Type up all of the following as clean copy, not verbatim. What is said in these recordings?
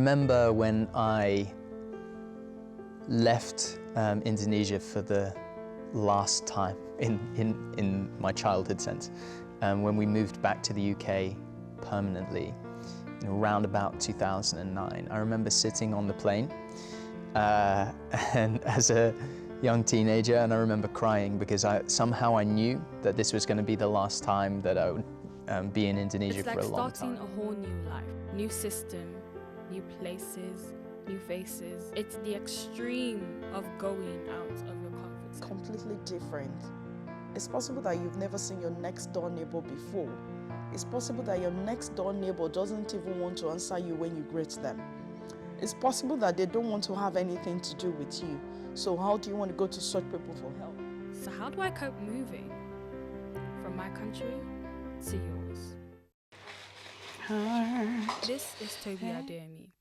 remember when I left Indonesia for the last time in my childhood sense, when we moved back to the UK permanently, around about 2009. I remember sitting on the plane and as a young teenager, and I remember crying because somehow I knew that this was going to be the last time that I would be in Indonesia for a long time. It's like starting a whole new life, new system, new places, new faces. It's the extreme of going out of your comfort zone. Completely different. It's possible that you've never seen your next door neighbor before. It's possible that your next door neighbor doesn't even want to answer you when you greet them. It's possible that they don't want to have anything to do with you. So how do you want to go to such people for help? So how do I cope moving from my country to yours? This is Toby Adeyemi,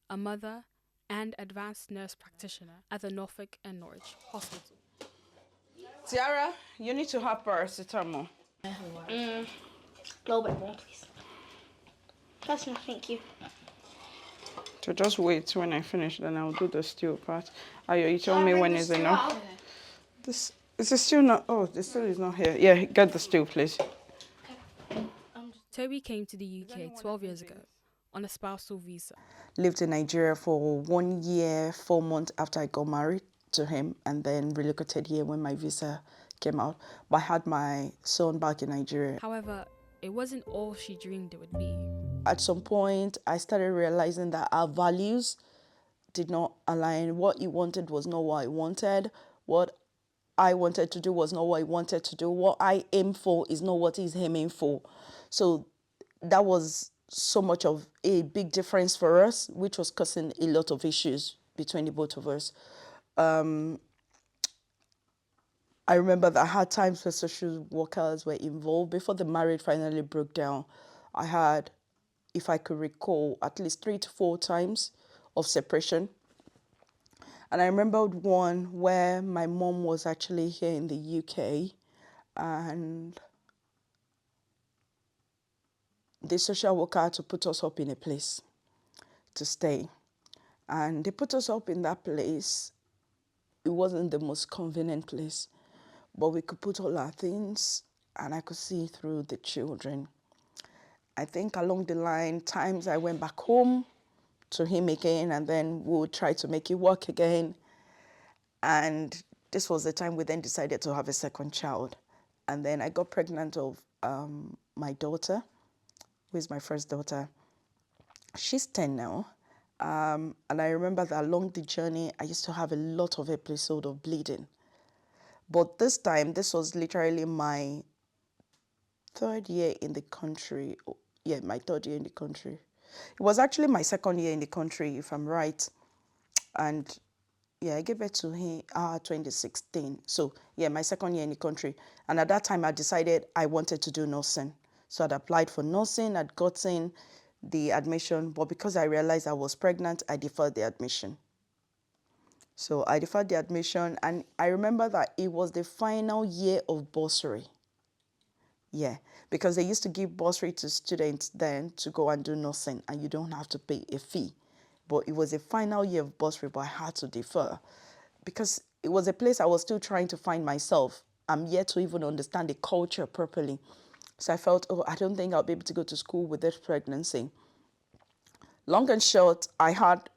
a mother and advanced nurse practitioner at the Norfolk and Norwich Hospital. Tiara, you need to have paracetamol. Little bit more, please. That's enough, thank you. So just wait when I finish, then I'll do the stew part. Ayo, you tell me when is enough. This is the stew not? Oh, the stew is not here. Yeah, get the stew, please. Toby came to the UK 12 years ago on a spousal visa. Lived in Nigeria for 1 year, 4 months after I got married to him, and then relocated here when my visa came out. But I had my son back in Nigeria. However, it wasn't all she dreamed it would be. At some point, I started realizing that our values did not align. What he wanted was not what I wanted. What I wanted to do was not what he wanted to do. What I aim for is not what he's aiming for. So that was so much of a big difference for us, which was causing a lot of issues between the both of us. I remember that I had times where social workers were involved. Before the marriage finally broke down, I had, if I could recall, at least 3 to 4 times of separation. And I remembered one where my mom was actually here in the UK, and the social worker had to put us up in a place to stay. And they put us up in that place. It wasn't the most convenient place, but we could put all our things and I could see through the children. I think along the line, times I went back home to him again, and then we would try to make it work again. And this was the time we then decided to have a second child. And then I got pregnant of my daughter, who is my first daughter. She's 10 now. And I remember that along the journey, I used to have a lot of episodes of bleeding. But this time, this was literally my 3rd year in the country. Yeah, my 3rd year in the country. It was actually my 2nd year in the country, if I'm right. And yeah, I gave birth to him 2016. So yeah, my 2nd year in the country. And at that time, I decided I wanted to do nursing. So I'd applied for nursing, I'd gotten the admission, but because I realized I was pregnant, I deferred the admission. So I deferred the admission, and I remember that it was the final year of bursary. Yeah, because they used to give bursary to students then to go and do nursing, and you don't have to pay a fee. But it was the final year of bursary, but I had to defer because it was a place I was still trying to find myself. I'm yet to even understand the culture properly. So I felt, oh, I don't think I'll be able to go to school with this pregnancy. Long and short, I had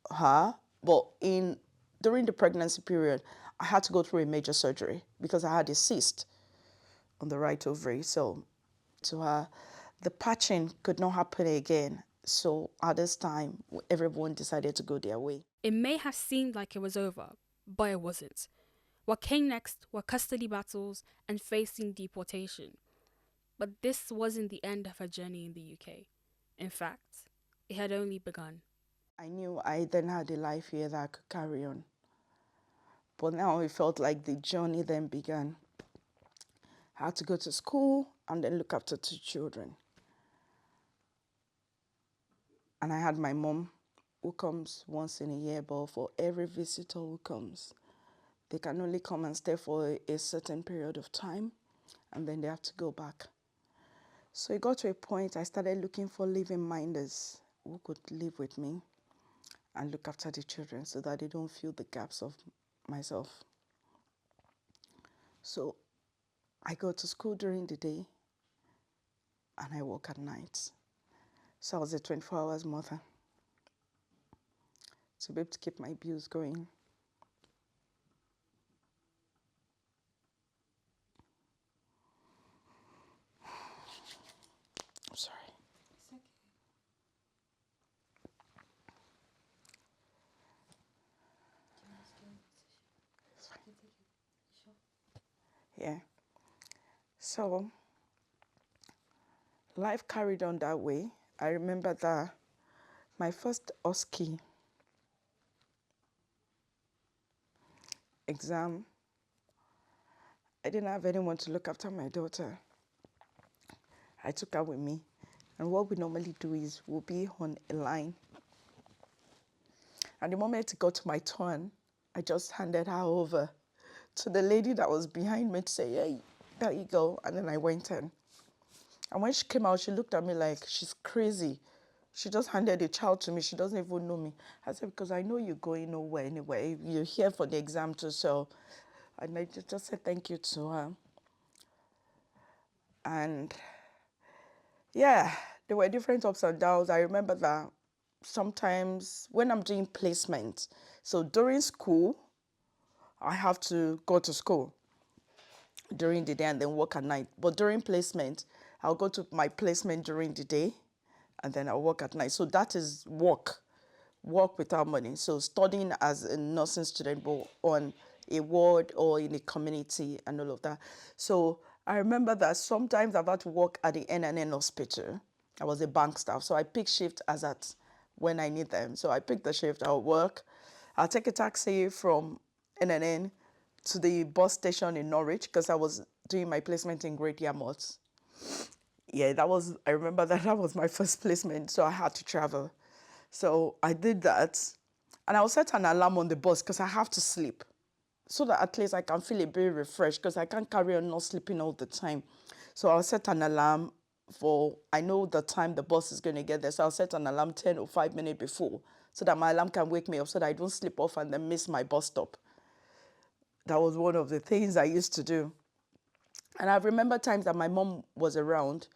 her, but during the pregnancy period, I had to go through a major surgery because I had a cyst on the right ovary. So to her, the patching could not happen again. So at this time, everyone decided to go their way. It may have seemed like it was over, but it wasn't. What came next were custody battles and facing deportation. But this wasn't the end of her journey in the UK. In fact, it had only begun. I knew I then had a life here that I could carry on. But now it felt like the journey then began. I had to go to school and then look after 2 children. And I had my mom, who comes once in a year, but for every visitor who comes, they can only come and stay for a certain period of time, and then they have to go back. So it got to a point I started looking for living minders who could live with me. and look after the children so that they don't feel the gaps of myself. So I go to school during the day and I work at night. So I was a 24 hours mother to be able to keep my bills going. I'm sorry. It's okay. Yeah. So life carried on that way. I remember that my first OSCE exam, I didn't have anyone to look after my daughter. I took her with me. And what we normally do is we'll be on a line. And the moment it got to my turn, I just handed her over to the lady that was behind me to say, hey, there you go. And then I went in. And when she came out, she looked at me like she's crazy. She just handed a child to me. She doesn't even know me. I said, because I know you're going nowhere anyway. You're here for the exam too. So, and I just said thank you to her. And yeah, there were different ups and downs. I remember that sometimes when I'm doing placement, so during school, I have to go to school during the day and then work at night. But during placement, I'll go to my placement during the day and then I'll work at night. So that is work without money. So studying as a nursing student, but on a ward or in a community and all of that. So I remember that sometimes I've had to work at the NNN hospital. I was a bank staff, so I pick shift as at when I need them. So I pick the shift, I'll work. I'll take a taxi from NNN to the bus station in Norwich because I was doing my placement in Great Yarmouth. Yeah, I remember that was my first placement, so I had to travel. So I did that, and I'll set an alarm on the bus because I have to sleep so that at least I can feel a bit refreshed because I can't carry on not sleeping all the time. So I'll set an alarm I know the time the bus is going to get there, so I'll set an alarm 10 or 5 minutes before so that my alarm can wake me up so that I don't sleep off and then miss my bus stop. That was one of the things I used to do. And I remember times that my mom was around.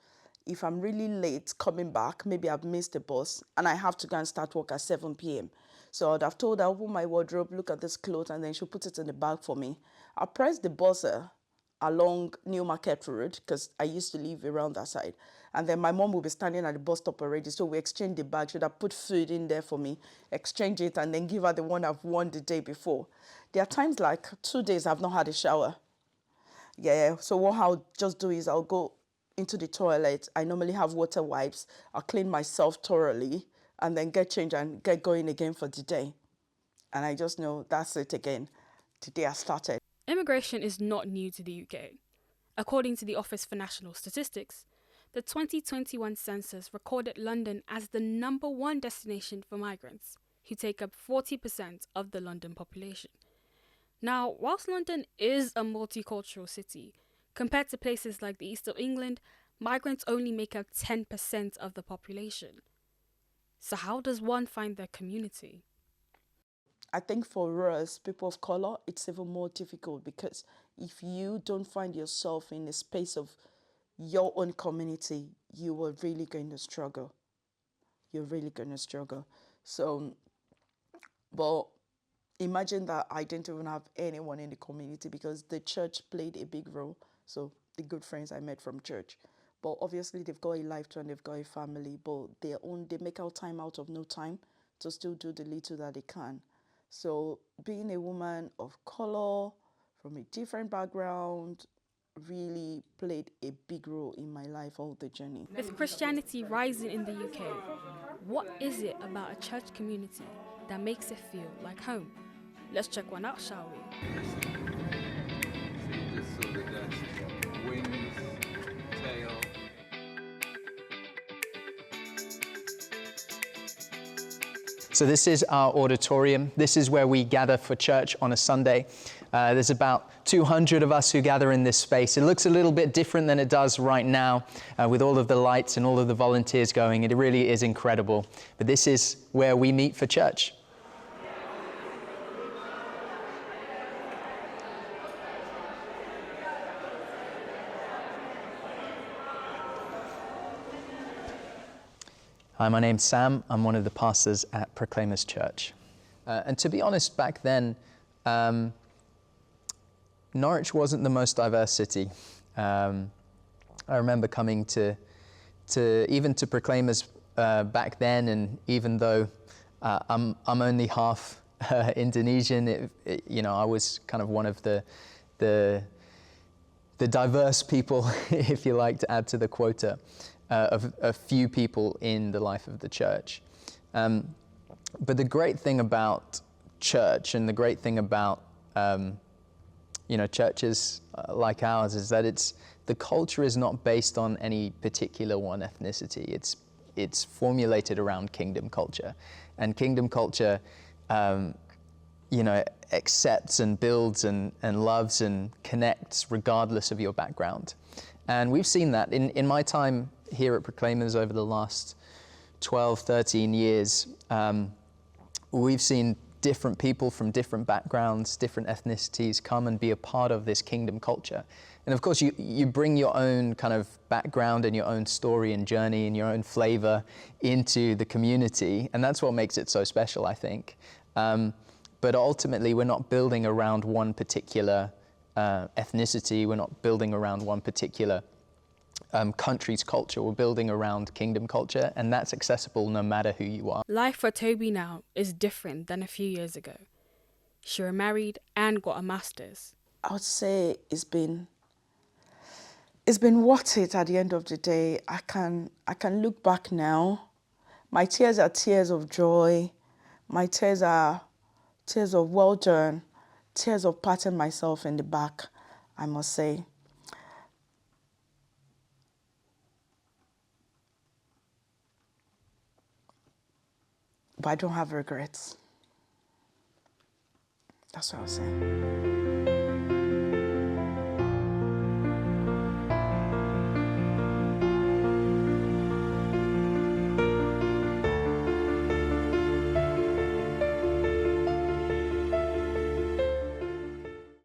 If I'm really late coming back, maybe I've missed the bus and I have to go and start work at 7 p.m. So I'd have told her, open my wardrobe, look at this clothes, and then she'll put it in the bag for me. I'll press the buzzer along Newmarket Road because I used to live around that side. And then my mom will be standing at the bus stop already. So we exchange the bag. She'd have put food in there for me, exchange it, and then give her the one I've worn the day before. There are times like 2 days I've not had a shower. Yeah, so what I'll just do is I'll go into the toilet. I normally have water wipes. I'll clean myself thoroughly and then get changed and get going again for the day. And I just know that's it again. Today I started. Immigration is not new to the UK. According to the Office for National Statistics, the 2021 census recorded London as the #1 destination for migrants, who take up 40% of the London population. Now, whilst London is a multicultural city, compared to places like the east of England, migrants only make up 10% of the population. So how does one find their community? I think for us, people of color, it's even more difficult because if you don't find yourself in a space of your own community, you are really going to struggle. You're really going to struggle. So, but imagine that I didn't even have anyone in the community because the church played a big role. So the good friends I met from church. But obviously they've got a life too and they've got a family, but they make out time out of no time to still do the little that they can. So being a woman of color from a different background really played a big role in my life all the journey. With Christianity rising in the UK, what is it about a church community that makes it feel like home? Let's check one out, shall we? Just so that that's wings, tail. So this is our auditorium. This is where we gather for church on a Sunday. There's about 200 of us who gather in this space. It looks a little bit different than it does right now with all of the lights and all of the volunteers going. It really is incredible. But this is where we meet for church. Hi, my name's Sam. I'm one of the pastors at Proclaimers Church. And to be honest, back then, Norwich wasn't the most diverse city. I remember coming to Proclaimers back then, and even though I'm only half Indonesian, I was kind of one of the diverse people, if you like, to add to the quota of a few people in the life of the church. But the great thing about church, and the great thing about churches like ours, is that the culture is not based on any particular one ethnicity. It's formulated around kingdom culture, and kingdom culture accepts and builds and loves and connects regardless of your background. And we've seen that in my time here at Proclaimers over the last 12, 13 years. We've seen different people from different backgrounds, different ethnicities come and be a part of this kingdom culture. And of course, you bring your own kind of background and your own story and journey and your own flavor into the community. And that's what makes it so special, I think. But ultimately, we're not building around one particular ethnicity. We're not building around one particular country's culture. We're building around kingdom culture, and that's accessible no matter who you are. Life for Toby now is different than a few years ago. She remarried and got a master's. I would say it's been worth it at the end of the day. I can look back now. My tears are tears of joy. My tears are tears of well done, tears of patting myself in the back, I must say. But I don't have regrets. That's what I'll say.